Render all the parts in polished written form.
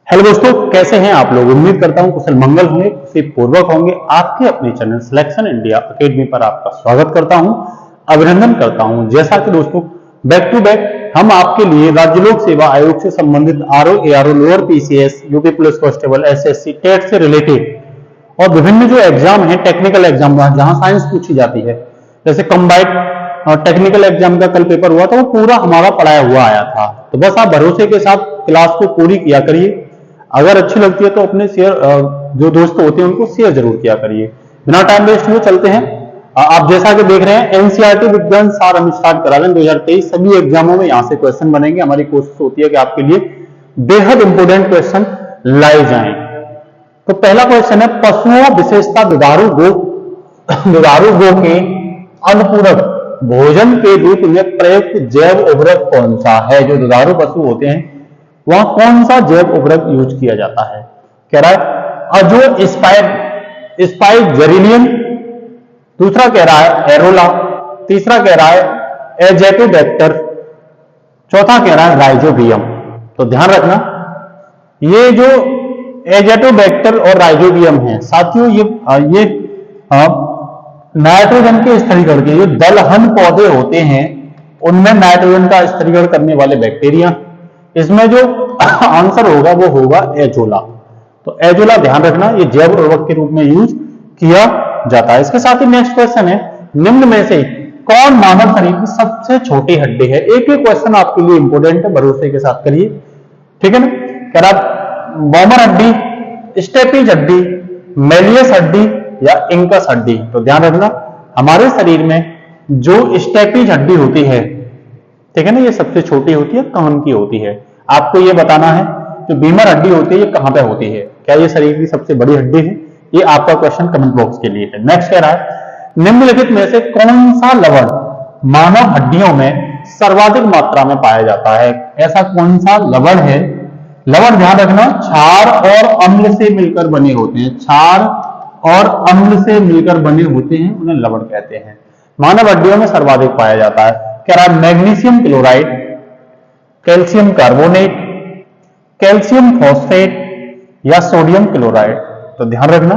Hello दोस्तों, कैसे हैं आप लोग। उम्मीद करता हूं कुशल मंगल होंगे, खुशी पूर्वक होंगे। आपके अपने चैनल सिलेक्शन इंडिया एकेडमी पर आपका स्वागत करता हूं, अभिनंदन करता हूं। जैसा कि दोस्तों बैक टू बैक हम आपके लिए राज्य लोक सेवा आयोग से संबंधित RO, ARO, lower PCS, UP police constable, SSC, TET से रिलेटेड और विभिन्न जो एग्जाम है, टेक्निकल एग्जाम जहां साइंस पूछी जाती है, जैसे कंबाइंड टेक्निकल एग्जाम का कल पेपर हुआ था, वो पूरा हमारा पढ़ाया हुआ आया था। तो बस आप भरोसे के साथ क्लास को पूरी किया करिए। अगर अच्छी लगती है तो अपने शेयर जो दोस्त होते हैं उनको शेयर जरूर किया करिए। बिना टाइम वेस्ट हुए चलते हैं। आप जैसा कि देख रहे हैं, एनसीईआरटी विज्ञान सार हम स्टार्ट करा रहे हैं 2023। सभी एग्जामों में यहां से क्वेश्चन बनेंगे। हमारी कोशिश होती है कि आपके लिए बेहद इंपोर्टेंट क्वेश्चन लाए जाएं। तो पहला क्वेश्चन है, पशुओं विशेषता दुधारू गो के अनुपूरक भोजन के रूप में प्रयुक्त जैव उर्वरक कौन सा है। जो दुधारू पशु होते हैं वहां कौन सा जैव उर्वरक यूज किया जाता है। कह रहा है अजो स्पाइक जेरिलियम, दूसरा कह रहा है एरोला, तीसरा कह रहा है एजेटोबैक्टर, चौथा कह रहा है राइजोबियम। तो ध्यान रखना, ये जो एजेटोबैक्टर और राइजोबियम है साथियों, ये नाइट्रोजन के स्थिरीकरण के जो दलहन पौधे होते हैं उनमें नाइट्रोजन का स्थिरीकरण करने वाले बैक्टीरिया। इसमें जो आंसर होगा वो होगा एजोला। तो एजोला ध्यान रखना, ये जैव उर्वरक के रूप में यूज किया जाता है। इसके साथ ही नेक्स्ट क्वेश्चन है, निम्न में से कौन मानव शरीर की सबसे छोटी हड्डी है। एक एक क्वेश्चन आपके लिए इंपोर्टेंट है, भरोसे के साथ करिए, ठीक है ना। कह रहा बॉमर हड्डी, स्टेपीज हड्डी, मेलियस हड्डी या इंकस हड्डी। तो ध्यान रखना, हमारे शरीर में जो स्टेपीज हड्डी होती है, ठीक है ना, ये सबसे छोटी होती है, कान की होती है। आपको ये बताना है जो बीमर हड्डी होती है ये कहां पे होती है, क्या ये शरीर की सबसे बड़ी हड्डी है। ये आपका क्वेश्चन कमेंट बॉक्स के लिए है। नेक्स्ट कह रहा है, निम्नलिखित में से कौन सा लवण मानव हड्डियों में सर्वाधिक मात्रा में पाया जाता है। ऐसा कौन सा लवण है। लवण ध्यान रखना क्षार और अम्ल से मिलकर बने होते हैं, क्षार और अम्ल से मिलकर बने होते हैं, उन्हें लवण कहते हैं। मानव हड्डियों में सर्वाधिक पाया जाता है। कह रहा है magnesium chloride, calcium carbonate, calcium phosphate या सोडियम क्लोराइड। तो ध्यान रखना,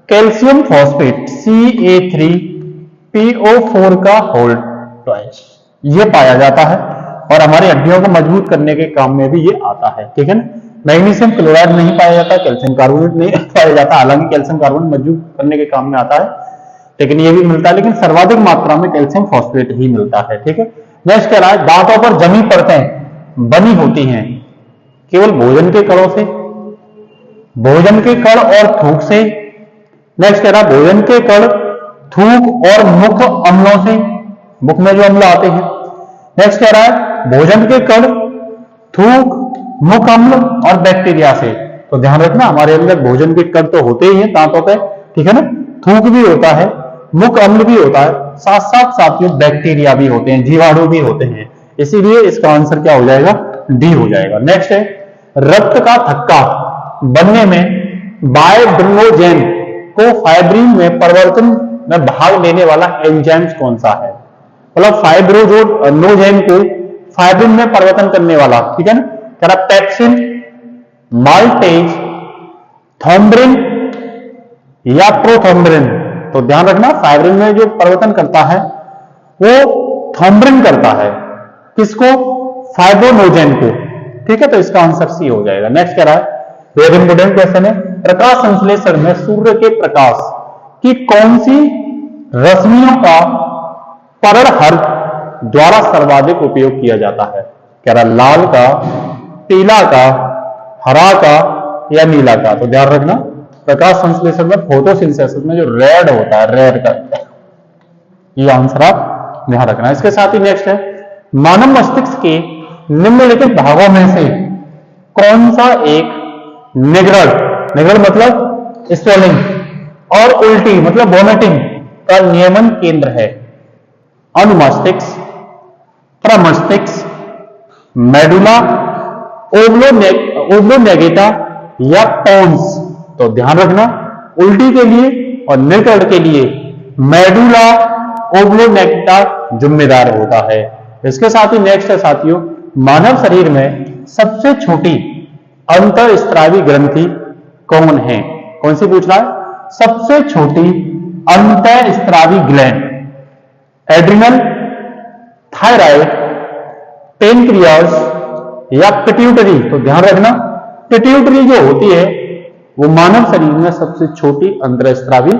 कैल्शियम फॉस्फेट CA3PO4 का होल ट्वाइस ये पाया जाता है और हमारी हड्डियों को मजबूत करने के काम में भी ये आता है, ठीक है ना। मैग्नीशियम क्लोराइड नहीं पाया जाता, कैल्शियम कार्बोनेट नहीं पाया जाता, हालांकि कैल्शियम कार्बोनेट मजबूत करने के काम में आता है, लेकिन ये भी मिलता है, लेकिन सर्वाधिक मात्रा में कैल्शियम फॉस्फेट ही मिलता है, ठीक है। नेक्स्ट कह रहा है, दांतों पर जमी परतें बनी होती हैं केवल भोजन के कणों से, भोजन के कण और थूक से। नेक्स्ट कह रहा है, भोजन के कण, थूक और मुख अम्लों से, मुख में जो अम्ल आते हैं। नेक्स्ट कह रहा है, भोजन के कण, थूक, मुख अम्ल और बैक्टीरिया से। तो ध्यान रखना, हमारे अंदर भोजन के कण तो होते ही हैं दांतों पे, ठीक है ना, थूक भी होता है, मुख अम्ल भी होता है, साथ साथ साथियों बैक्टीरिया भी होते हैं, जीवाणु भी होते हैं। इसीलिए इसका आंसर क्या हो जाएगा, डी हो जाएगा। नेक्स्ट है, रक्त का थक्का बनने में बायड्रोनोजेन को फाइब्रिन में परिवर्तन में भाग लेने वाला एंजाइम्स कौन सा है। मतलब फाइब्रोनोजेन को फाइब्रिन में परिवर्तन करने वाला, ठीक है ना। कह रहा पेप्सिन, माल्टेज, थ्रोम्बिन या प्रोथ्रोम्बिन। तो ध्यान रखना, फाइब्रिन में जो परिवर्तन करता है वो थ्रोम्बिन करता है, किसको, फाइब्रोनोजेन को, ठीक है। तो इसका आंसर सी हो जाएगा। नेक्स्ट कह रहा है, वेरी इंपोर्टेंट क्वेश्चन है, प्रकाश संश्लेषण में सूर्य के प्रकाश की कौन सी रश्मियों का परावर्तक द्वारा सर्वाधिक उपयोग किया जाता है। कह रहा लाल का, पीला का, हरा का या नीला का। तो ध्यान रखना, प्रकाश संश्लेषण में, फोटोसिंथेसिस में जो रेड होता है, रेड का, ये आंसर आप ध्यान रखना। इसके साथ ही नेक्स्ट है, मानव मस्तिष्क के निम्नलिखित भागों में से कौन सा एक निगरण मतलब स्वेलिंग और उल्टी मतलब वॉमिटिंग का नियमन केंद्र है। अनुमस्तिष्क, प्रमस्तिष्क, मेडुला ओब्लोनेगेटा या पोन्स। तो ध्यान रखना, उल्टी के लिए और निगरण के लिए मेडुला ओब्लोनेगेटा जिम्मेदार होता है। इसके साथ ही नेक्स्ट है साथियों, मानव शरीर में सबसे छोटी अंतःस्रावी ग्रंथि कौन है? कौन सी पूछ रहा है? सबसे छोटी अंतःस्रावी ग्लैंड, एड्रिनल, थायराइड, पेनक्रियास या पिट्यूटरी? तो ध्यान रखना, पिट्यूटरी जो होती है वो मानव शरीर में सबसे छोटी अंतःस्रावी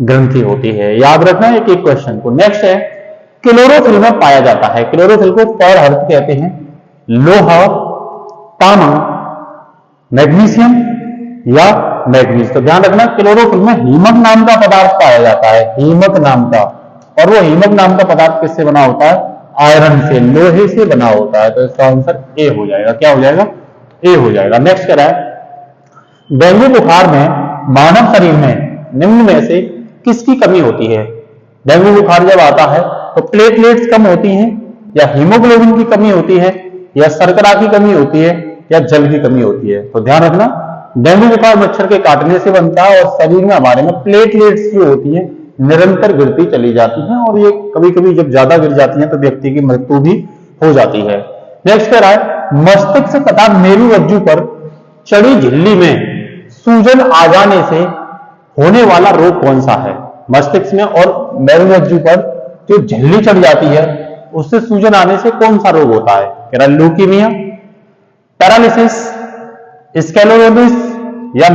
ग्रंथि होती है। याद रखना एक एक क्वेश्चन को। नेक्स्ट है, क्लोरोफिल में पाया जाता है। क्लोरोफिल को पर अर्थ कहते हैं लोहा, तांबा, मैग्नीशियम या मैग्नीज। तो ध्यान रखना, क्लोरोफिल में हीमक नाम का पदार्थ पाया जाता है, हीमक नाम का। और वो हीमक नाम का पदार्थ किससे बना होता है? आयरन से, लोहे से बना होता है। तो इसका आंसर ए हो जाएगा। क्या हो जाएगा? ए हो जाएगा। नेक्स्ट कह रहा है, डेंगू बुखार में मानव शरीर में निम्न में से किसकी कमी होती है? डेंगू बुखार जब आता है तो प्लेटलेट्स कम होती हैं, या हीमोग्लोबिन की कमी होती है, या शर्करा की कमी होती है, या जल की कमी होती है? तो ध्यान रखना, डेंगू बुखार मच्छर के काटने से बनता है और शरीर में हमारे में प्लेटलेट्स जो होती है निरंतर गिरती चली जाती हैं, और ये कभी कभी जब ज्यादा गिर जाती हैं तो व्यक्ति की मृत्यु भी हो जाती है। नेक्स्ट कह रहा है, मस्तिष्क तथा मेरुरज्जु पर चढ़ी झिल्ली में सूजन आ जाने से होने वाला रोग कौन सा है? मस्तिष्क में और मेरुरज्जु पर जो झिल्ली चढ़ जाती है उससे सूजन आने से कौन सा रोग होता है? कह रहा ल्यूकीमिया, पैरालिसिस, स्क्लेरोसिस या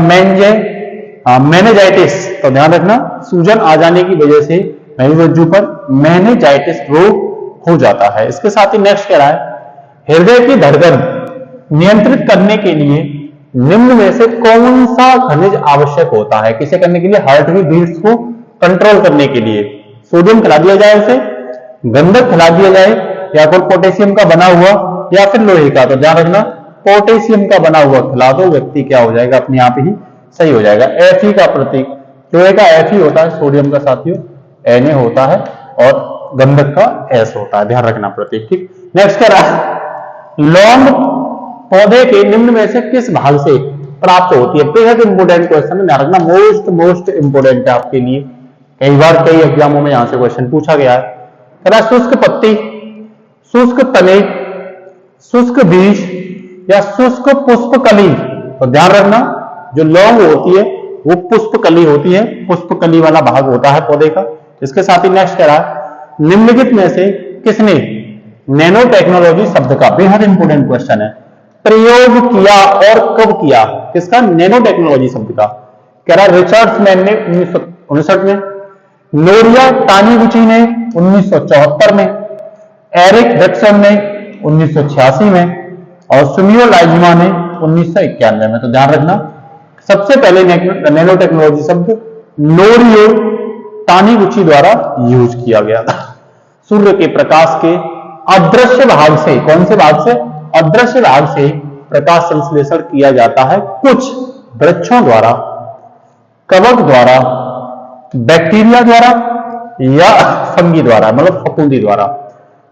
मेनिंजाइटिस? तो ध्यान रखना, सूजन आ जाने की वजह से मेरुरज्जु पर मेनिंजाइटिस रोग हो जाता है। इसके साथ ही नेक्स्ट कह रहा है, हृदय की धड़कन नियंत्रित करने के लिए निम्न में से कौन सा खनिज आवश्यक होता है? किसे करने के लिए? हार्ट की बीट्स को कंट्रोल करने के लिए। सोडियम खिला दिया जाए उसे, गंधक खिला दिया जाए, या फिर पोटेशियम का बना हुआ, या फिर लोहे का? तो ध्यान रखना, पोटेशियम का बना हुआ खिला दो, व्यक्ति क्या हो जाएगा? अपने आप ही सही हो जाएगा। Fe का प्रतीक लोहे का Fe होता है, सोडियम का साथियों Na होता है, और गंधक का S होता है। ध्यान रखना प्रतीक, ठीक। नेक्स्ट कह रहा है, लौंग पौधे के निम्न में से किस भाग से प्राप्त होती है? बेहद इंपोर्टेंट क्वेश्चन है, ध्यान रखना, मोस्ट इंपोर्टेंट है आपके लिए। कई बार कई एग्जामों में यहां से क्वेश्चन पूछा गया है। कह रहा, शुष्क पत्ती, शुष्क तने, शुष्क बीज या शुष्क पुष्पकली? तो ध्यान रखना, जो लौंग होती है वो पुष्पकली होती है, पुष्पकली वाला भाग होता है पौधे का। इसके साथ ही नेक्स्ट कह रहा है, निम्नलिखित में से किसने नैनो टेक्नोलॉजी शब्द का, बेहद इंपोर्टेंट क्वेश्चन है, प्रयोग किया और कब किया? किसका? नैनो टेक्नोलॉजी शब्द का। कह रहा है, रिचर्ड्समैन ने 1959 में, लोरिया तानीगुची ने 1974 में, एरिक डटसन ने 1986 में, और सुमियो लाइजमा ने 1991 में। तो ध्यान रखना, सबसे पहले नैनो टेक्नोलॉजी शब्द लोरियो तानीगुची द्वारा यूज किया गया था। सूर्य के प्रकाश के अदृश्य भाग से, कौन से भाग से? अदृश्य भाग से प्रकाश संश्लेषण किया जाता है कुछ वृक्षों द्वारा, कवक द्वारा, बैक्टीरिया द्वारा या फंगी द्वारा, मतलब फफूंदी द्वारा।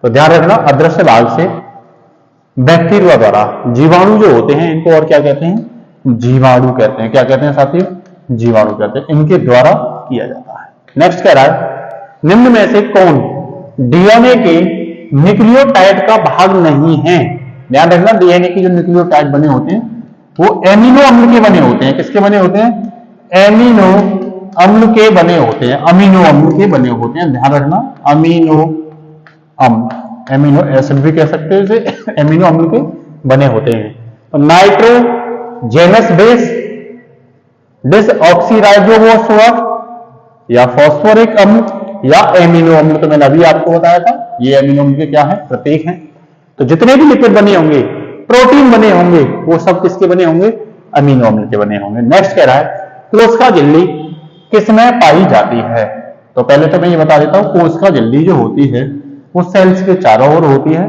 तो ध्यान रखना, अदृश्य भाग से बैक्टीरिया द्वारा, जीवाणु जो होते हैं इनको और क्या कहते हैं? जीवाणु कहते हैं। क्या कहते हैं साथियों? जीवाणु कहते हैं, इनके द्वारा किया जाता है। नेक्स्ट कह रहा है, निम्न में से कौन डीएनए के न्यूक्लियोटाइड का भाग नहीं है? ध्यान रखना, डीएनए की जो न्यूक्लियोटाइड बने होते हैं वो एमिनो अम्ल के बने होते हैं। किसके बने होते हैं? एमिनो अम्ल के बने होते हैं, अमीनो अम्ल के बने होते हैं। ध्यान रखना, अमीनो अम्ल, एमिनो एसिड भी कह सकते हैं इसे, एमिनो अम्ल के बने होते हैं। तो नाइट्रोजेनस बेस, डिसऑक्सीराइबोसफेट या फॉस्फोरिक अम्ल या एमिनो अम्ल, तो मैंने अभी आपको बताया था, ये एमिनो अम्ल के क्या है? प्रतीक हैं। तो जितने भी लिपिड बने होंगे, प्रोटीन बने होंगे, वो सब किसके बने होंगे? अमीनो अम्ल के बने होंगे। नेक्स्ट कह रहा है, कोशिका झिल्ली किसमें पाई जाती है? तो पहले तो मैं ये बता देता हूं, कोशिका झिल्ली जो होती है वो सेल्स के चारों ओर होती है,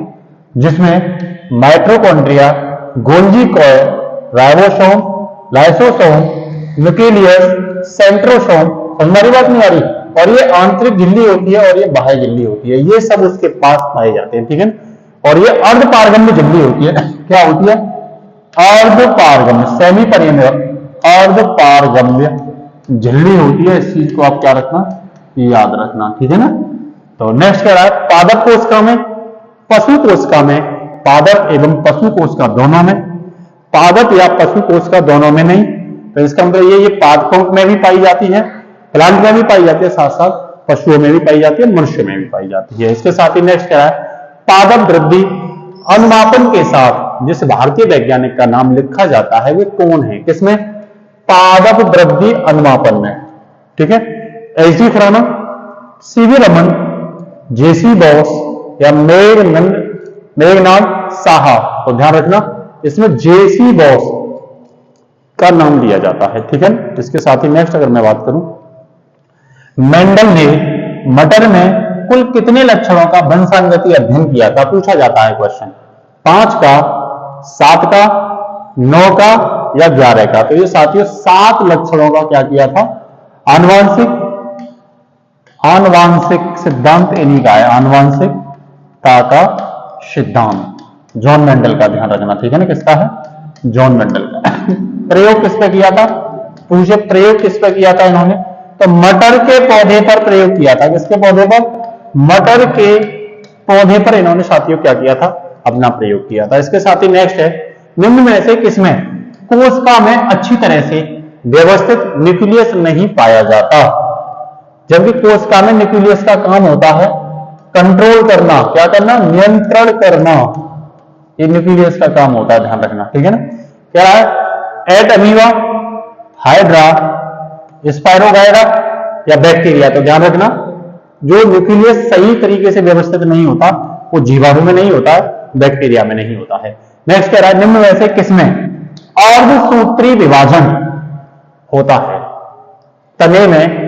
जिसमें mitochondria, Golgi coil, ribosome, lysosome, nucleus, centrosome, हमारी बात नहीं आ रही, और ये आंतरिक झिल्ली होती है और ये बाह्य झिल्ली होती है, ये सब उसके पास पाए जाते हैं, ठीक है। और ये अर्धपारगम्य झिल्ली होती है। क्या होती है? अर्धपारगम्य, सेमी परिमेय अर्धपारगम्य झिल्ली होती है। इस चीज को आप क्या रखना? याद रखना, ठीक है ना। तो नेक्स्ट कह रहा है, पादप कोशिका में, पशु कोशिका में, पादप एवं पशु कोशिका दोनों में पादप या पशु कोशिका दोनों में नहीं, तो इसका मतलब ये पादपों में भी पाई जाती है, प्लांट में भी पाई जाती है, साथ साथ पशुओं में भी पाई जाती है, मनुष्य में भी पाई जाती है। इसके साथ ही नेक्स्ट क्या है, पादप वृद्धि अनुमापन के साथ जिस भारतीय वैज्ञानिक का नाम लिखा जाता है वे कौन है, किसमें, पादप वृद्धि अनुमापन में, ठीक है। H D. Khurana, C V. Raman, J C. Bose या मेघनाथ साहा। तो ध्यान रखना इसमें जे.सी. बॉस का नाम लिया जाता है, ठीक है। इसके साथ ही नेक्स्ट अगर मैं बात करूं, मेंडल ने मटर में कुल कितने लक्षणों का वंशानुगति अध्ययन किया था, पूछा जाता है क्वेश्चन, 5 का, 7 का, 9 का या 11 का। तो ये साथियों 7 लक्षणों का क्या किया था, आनुवांशिक सिद्धांत इन्हीं का है, आनुवांशिकता का सिद्धांत जॉन मेंडल का, ध्यान रखना, ठीक है ना, किसका है, जॉन मेंडल का। प्रयोग किस पे किया था, पूछे प्रयोग किस पे किया था इन्होंने, तो मटर के पौधे पर प्रयोग किया था, किसके पौधे पर, मटर के पौधे पर इन्होंने साथियों क्या किया था, अपना प्रयोग किया था। इसके साथ ही नेक्स्ट है, निम्न में से किसमें कोशिका में अच्छी तरह से व्यवस्थित न्यूक्लियस नहीं पाया जाता, जबकि कोशिका में न्यूक्लियस का काम होता है कंट्रोल करना, क्या करना, नियंत्रण करना, ये न्यूक्लियस का काम होता है, ध्यान रखना, ठीक है ना। क्या है, एट अमीबा, हाइड्रा, स्पाइरोगाइरा या बैक्टीरिया। तो ध्यान रखना जो न्यूक्लियस सही तरीके से व्यवस्थित नहीं होता वो जीवाणु में नहीं होता, बैक्टीरिया में नहीं होता है। नेक्स्ट कह रहा है, निम्न में से किसमें अर्धसूत्री विभाजन होता है, तने में,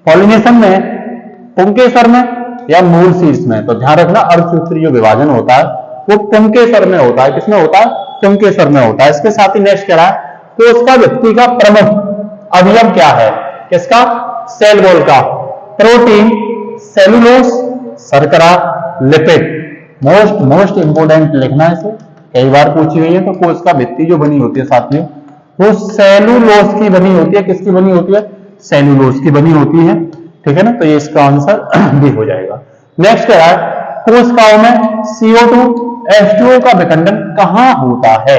पॉलिनेशन में, पुंकेसर में या मूल शीर्ष में। तो ध्यान रखना अर्धसूत्री जो विभाजन होता है वो पुंकेसर में होता है, किसमें होता है, पुंकेसर में होता है। इसके साथ ही नेक्स्ट कह रहा है, कोशिका व्यक्ति का प्रमुख अवयव क्या है, किसका, सेल वॉल का, प्रोटीन, सेलुलोस, शर्करा, लिपिड। मोस्ट इंपोर्टेंट लिखना है इसे, कई बार पूछी हुई है। तो कोशिका भित्ति जो बनी होती है साथियों वो सेलुलोस की बनी होती है, किसकी बनी होती है, सेलुलोस की बनी होती है, ठीक है ना। तो ये इसका आंसर भी हो जाएगा। नेक्स्ट कह रहा है, कोशिकाओं में CO2 H2O का विखंडन कहां होता है,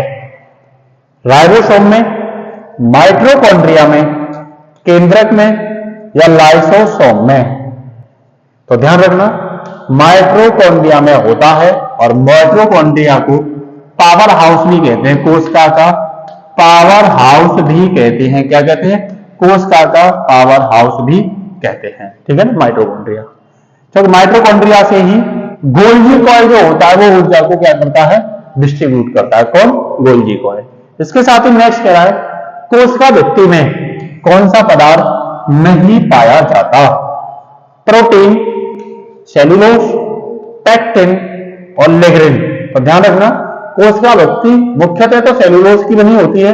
राइबोसोम में, माइटोकॉन्ड्रिया में, केंद्रक में या लाइसोसोम में। तो ध्यान रखना माइटोकॉन्ड्रिया में होता है, और माइटोकॉन्ड्रिया को पावर हाउस भी कहते हैं, कोशिका का पावर हाउस भी कहते हैं, क्या कहते हैं, कोशिका का पावर हाउस भी कहते हैं, ठीक है ना, माइटोकॉन्ड्रिया। तो माइटोकॉन्ड्रिया से ही गोल्जी कॉइल जो होता है वो ऊर्जा को क्या करता है, डिस्ट्रीब्यूट करता है, कौन, गोल्जी कॉइल। इसके साथ ही नेक्स्ट कह रहा है, कोशिका भित्ति में कौन सा पदार्थ नहीं पाया जाता, प्रोटीन, सेलुलोस, पैक्टिन और लिग्रिन। तो ध्यान रखना कोशिका भित्ति मुख्यतः तो सेलुलोस की बनी होती है,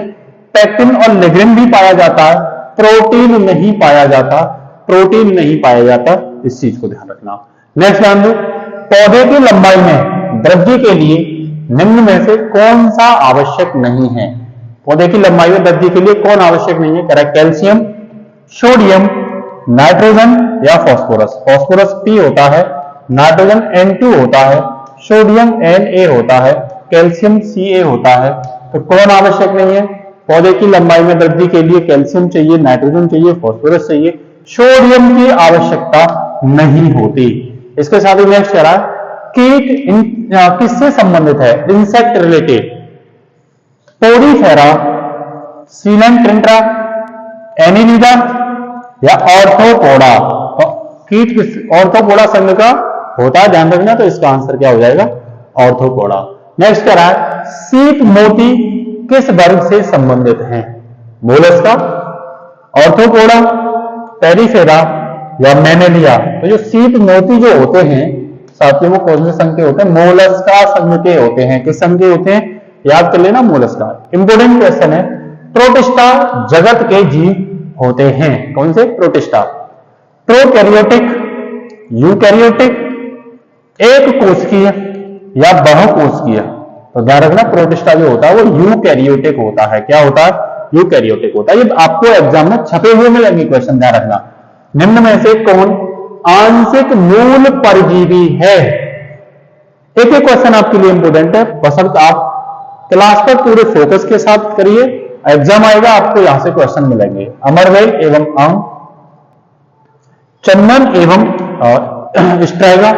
पैक्टिन और लिग्रिन भी पाया जाता है, प्रोटीन नहीं पाया जाता, प्रोटीन नहीं पाया जाता, इस चीज को ध्यान रखना। नेक्स्ट ध्यान दो, पौधे की लंबाई में वृद्धि के लिए निम्न में से कौन सा आवश्यक नहीं है, पौधे की लंबाई में वृद्धि के लिए कौन आवश्यक नहीं है, कह रहा है कैल्शियम, सोडियम, नाइट्रोजन या फास्फोरस। फास्फोरस P होता है, नाइट्रोजन N2 होता है, सोडियम Na होता है, कैल्शियम Ca होता है। तो कौन आवश्यक नहीं है, पौधे की लंबाई में वृद्धि के लिए कैल्शियम चाहिए, नाइट्रोजन चाहिए, फास्फोरस चाहिए, सोडियम की आवश्यकता नहीं होती। इसके साथ ही नेक्स्ट कह रहा है, कीट किससे संबंधित है, इंसेक्ट रिलेटेड, पोडीफेरा, सीलेंट्रिंट्रा, एनिलिडा या ऑर्थोपोडा। तो कीट किस, ऑर्थोपोडा संघ का होता है, ध्यान रखना। तो इसका आंसर क्या हो जाएगा, ऑर्थोपोडा। नेक्स्ट कह रहा है, सीप मोती किस वर्ग से संबंधित है, मोलस्का, ऑर्थोपोडा, पेरिफेरा या मैमेलिया। तो जो सीप मोती जो होते हैं साथियों वो कौन से संघ के होते हैं, मोलस्का संघ के होते हैं। किस संघ के होते हैं, याद कर लेना, मोलस्का। इंपोर्टेंट क्वेश्चन है, प्रोटिस्टा जगत के जीव होते हैं, कौन से, प्रोटिस्टा। प्रोकैरियोटिक, यूकैरियोटिक, एक कोशिकीय या बहुकोशिकीय। तो ध्यान रखना प्रोटिस्टा जो होता है वो यूकैरियोटिक होता है, क्या होता है, यूकैरियोटिक होता है। ये आपको एग्जाम में छपे हुए मिलेंगे क्वेश्चन, ध्यान रखना। निम्न में से कौन आंशिक मूल परजीवी है, एक एक क्वेश्चन आपके लिए इंपोर्टेंट है, बशर्ते आप क्लास पर पूरे फोकस के साथ करिए, एग्जाम आएगा आपको यहां से क्वेश्चन मिलेंगे। अमरवेल एवं आम, चंदन एवं स्ट्रेगा,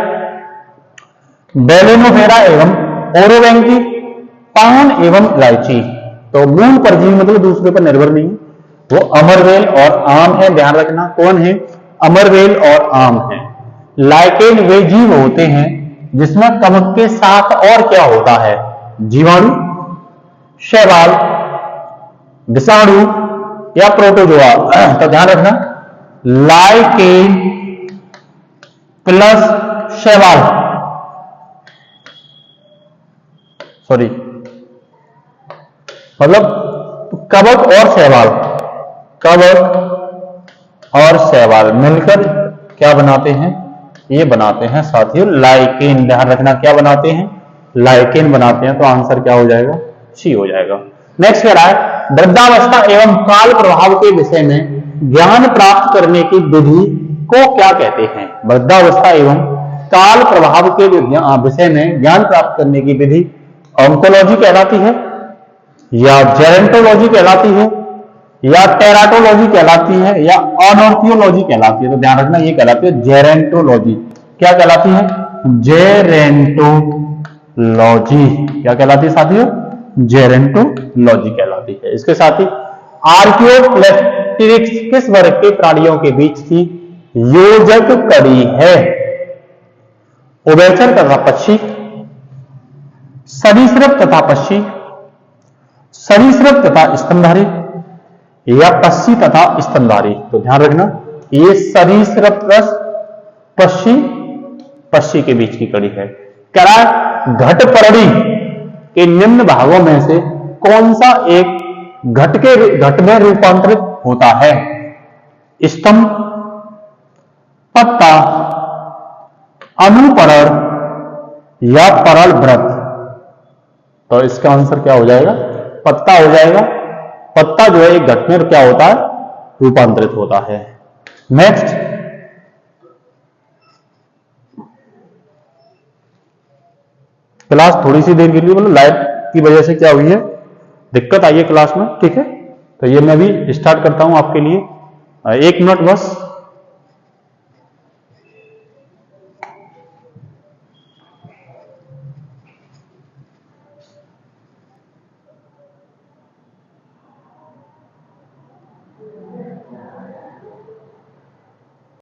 बेलेनोवेरा एवं ओरोवेंकी, पान एवं इलायची। तो मूल परजीवी मतलब दूसरे पर निर्भर नहीं, वो अमरवेल और आम है, ध्यान रखना। कौन है? अमरवेल और आम है। लाइकेन वे जीव होते हैं जिसमें कवक के साथ और क्या होता है? जीवाणु, शैवाल, विषाणु या प्रोटोजोआ। तो ध्यान रखना, लाइकेन प्लस शैवाल, सॉरी मतलब कवक और शैवाल, कवक और शैवाल मिलकर क्या बनाते हैं? ये बनाते हैं साथियों लाइकेन। ध्यान रखना, क्या बनाते हैं? लाइकेन बनाते हैं। तो आंसर क्या हो जाएगा? सी हो जाएगा। नेक्स्ट कह रहा है वृद्धावस्था एवं काल प्रभाव के विषय में ज्ञान प्राप्त करने की विधि को क्या कहते हैं? वृद्धावस्था एवं काल प्रभाव के विषय में ज्ञान प्राप्त करने की विधि ऑन्कोलॉजी कहलाती है, या जेरेंटोलॉजी कहलाती है, या टेराटोलॉजी कहलाती है, या ऑनोर्थियोलॉजी कहलाती है। तो ध्यान रखना, ये कहलाती है जेरेंटोलॉजी। क्या कहलाती है? जेरेंटोलॉजी। क्या कहलाती है साथियों? जेरेंटोलॉजी कहलाती है। इसके साथ ही आर्कियोप्लेक्टिक्स किस वर्ग के प्राणियों के बीच की योजक कड़ी है? उभयचर तथा पक्षी, सरीसृप तथा पक्षी, सरीसृप तथा स्तनधारी, या पक्षी तथा स्तनधारी। तो ध्यान रखना, ये सरीसृप प्लस पक्षी के बीच की कड़ी है। करा घटपरड़ी के निम्न भागों में से कौन सा एक घट में रूपांतरित होता है? स्तंभ, पत्ता, अनुपरण या परल व्रत। तो इसका आंसर क्या हो जाएगा? पत्ता हो जाएगा। पत्ता जो है एक घट में क्या होता है? रूपांतरित होता है। नेक्स्ट, क्लास थोड़ी सी देर के लिए मतलब लाइट की वजह से क्या हुई है, दिक्कत आई है क्लास में, ठीक है। तो ये मैं भी स्टार्ट करता हूं आपके लिए, 1 मिनट बस।